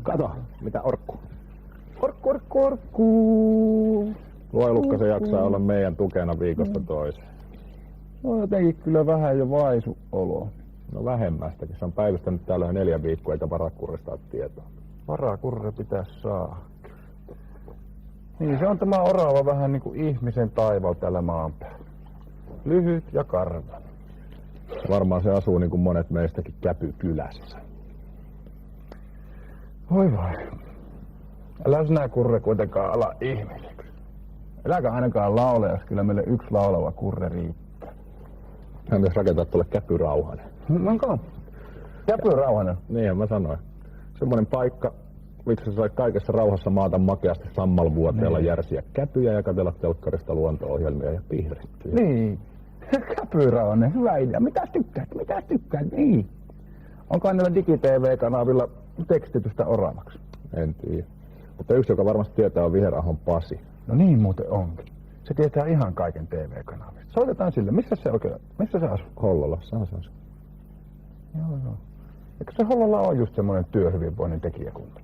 Kato, mitä orkku. Orkku. Voi Lukka, se jaksaa olla meidän tukena viikosta toiseen. No jotenkin kyllä vähän jo vaisu olo. No vähemmästäkin. Se on päivystänyt täällä jo 4 viikkoa, eikä varakurresta ole tietoa. Varakurre pitäisi saada. Niin, se on tämä orava vähän niin kuin ihmisen taival täällä maan päällä. Lyhyt ja karva. Varmaan se asuu niin kuin monet meistäkin Käpykylässä. Voi. Älä sinä kurre kuitenkaan ala ihmiseksi. Äläkä ainakaan laula, jos kyllä meille yksi laulava kurre riittää. Hän pitäisi rakentaa tuolle Käpyrauhanen. Onko? Käpyrauhanen? Niinhän mä sanoin. Semmoinen paikka, miksi sä sait kaikessa rauhassa maata makeasti sammalvuoteella järsiä käpyjä ja katsella telkkarista luonto-ohjelmia ja piirrettyjä. Niin. Käpyrauhanen, hyvä idea. Mitäs tykkäät? Niin. Onko näillä digi-tv-kanavilla tekstitystä oravaksi? En tiedä. Mutta yksi, joka varmasti tietää, on Viherahon Pasi. No niin muuten onkin. Se tietää ihan kaiken TV-kanavista. Soitetaan sille. Missä se asuu? Hollolassahan se asuu. Joo. Eikö se Hollola ole just semmoinen työhyvinvoinnin tekijäkunta?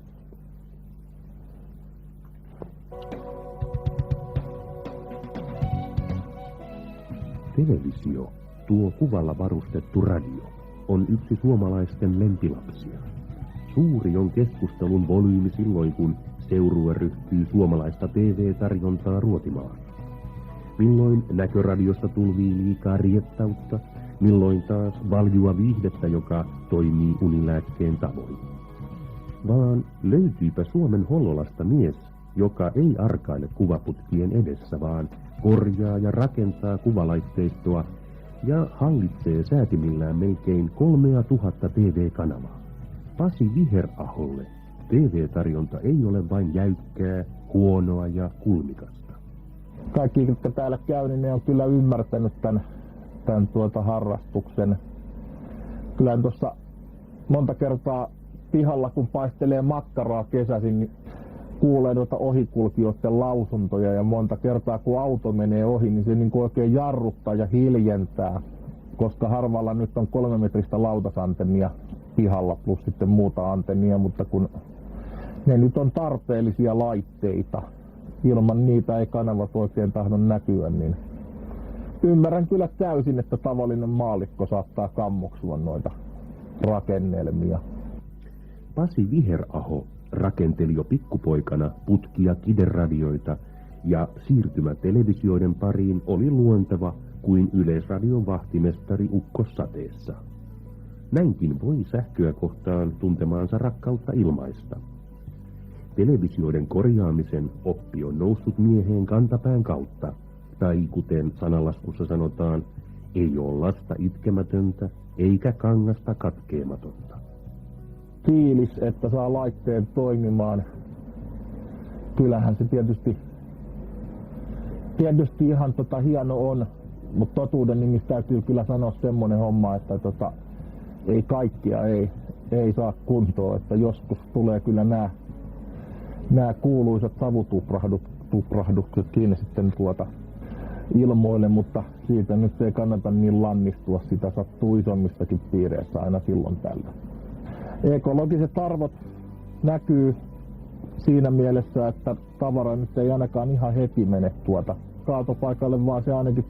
Televisio, tuo kuvalla varustettu radio, on yksi suomalaisten lempilapsia. Suuri on keskustelun volyymi silloin, kun seurue ryhtyy suomalaista TV-tarjontaa ruotimaan. Milloin näköradiosta tulvii liikaa riettautta, milloin taas valjua viihdettä, joka toimii unilääkkeen tavoin. Vaan löytyypä Suomen Hollolasta mies, joka ei arkaile kuvaputkien edessä, vaan korjaa ja rakentaa kuvalaitteistoa ja hallitsee säätimillään melkein 3000 TV-kanavaa. Pasi Viheraholle TV-tarjonta ei ole vain jäykkää, huonoa ja kulmikasta. Kaikki, jotka täällä käy, niin ne on kyllä ymmärtänyt tämän harrastuksen. Kyllä tuossa monta kertaa pihalla, kun paistelee makkaraa kesäisin, niin kuulee noita ohikulkijoiden lausuntoja. Ja monta kertaa, kun auto menee ohi, niin se niin kuin oikein jarruttaa ja hiljentää. Koska harvalla nyt on 3 metristä lautasantennia pihalla plus sitten muuta antennia, mutta kun ne nyt on tarpeellisia laitteita, ilman niitä ei kanavat oikein tahdon näkyä, niin ymmärrän kyllä täysin, että tavallinen maallikko saattaa kammoksua noita rakennelmia. Pasi Viheraho rakenteli jo pikkupoikana putkia kideradioita ja siirtymä televisioiden pariin oli luonteva kuin Yleisradion vahtimestari ukkossateessa. Näinkin voi sähköä kohtaan tuntemaansa rakkautta ilmaista. Televisioiden korjaamisen oppi on noussut mieheen kantapään kautta, tai kuten sananlaskussa sanotaan, ei ole lasta itkemätöntä eikä kangasta katkeamatonta. Fiilis, että saa laitteen toimimaan. Kyllähän se tietysti ihan hieno on, mutta totuuden nimissä täytyy kyllä sanoa semmoinen homma, että ei kaikkia ei saa kuntoon, että joskus tulee kyllä nämä kuuluisat savutuprahdukset kiinni sitten ilmoille, mutta siitä nyt ei kannata niin lannistua, sitä sattuu isommistakin piireissä aina silloin tällä. Ekologiset arvot näkyy siinä mielessä, että tavara nyt ei ainakaan ihan heti mene kaatopaikalle, vaan se ainakin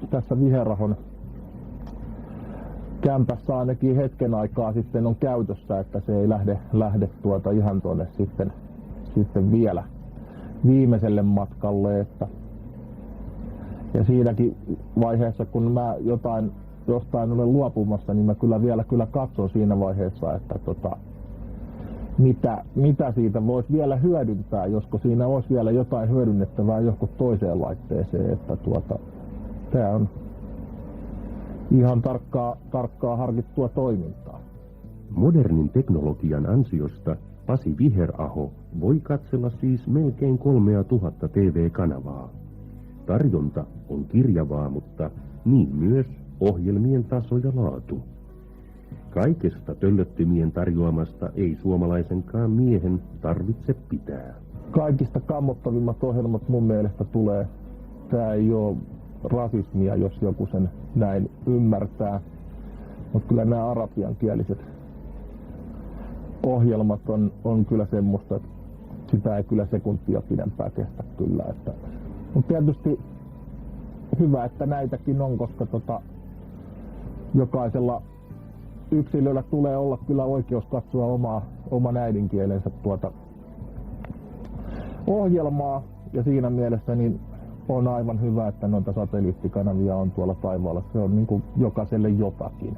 tässä Viherahon kämpässä ainakin hetken aikaa sitten on käytössä, että se ei lähde ihan tuonne sitten vielä viimeiselle matkalle. Ja siinäkin vaiheessa, kun mä jostain olen luopumassa, niin mä kyllä katson siinä vaiheessa, että mitä siitä voisi vielä hyödyntää, josko siinä olisi vielä jotain hyödynnettävää johonkin toiseen laitteeseen, että tää on ihan tarkkaa harkittua toimintaa. Modernin teknologian ansiosta Pasi Viheraho voi katsella siis melkein 3000 TV-kanavaa. Tarjonta on kirjavaa, mutta niin myös ohjelmien taso ja laatu. Kaikesta töllöttimien tarjoamasta ei suomalaisenkaan miehen tarvitse pitää. Kaikista kammottavimmat ohjelmat mun mielestä Tämä ei ole rasismia, jos joku sen näin ymmärtää. Mutta kyllä nämä arabiankieliset ohjelmat on kyllä semmoista, että sitä ei kyllä sekuntia pidempää kestä kyllä. Mutta tietysti hyvä, että näitäkin on, koska jokaisella yksilöllä tulee olla kyllä oikeus katsoa oman äidinkielensä ohjelmaa. Ja siinä mielessä niin on aivan hyvä, että noita satelliittikanavia on tuolla taivaalla. Se on niin kuin jokaiselle jotakin.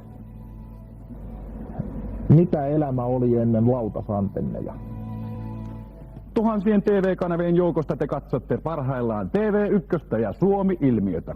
Mitä elämä oli ennen lautasantenneja? Tuhansien TV-kanavien joukosta te katsotte parhaillaan TV1 ja Suomi-ilmiötä.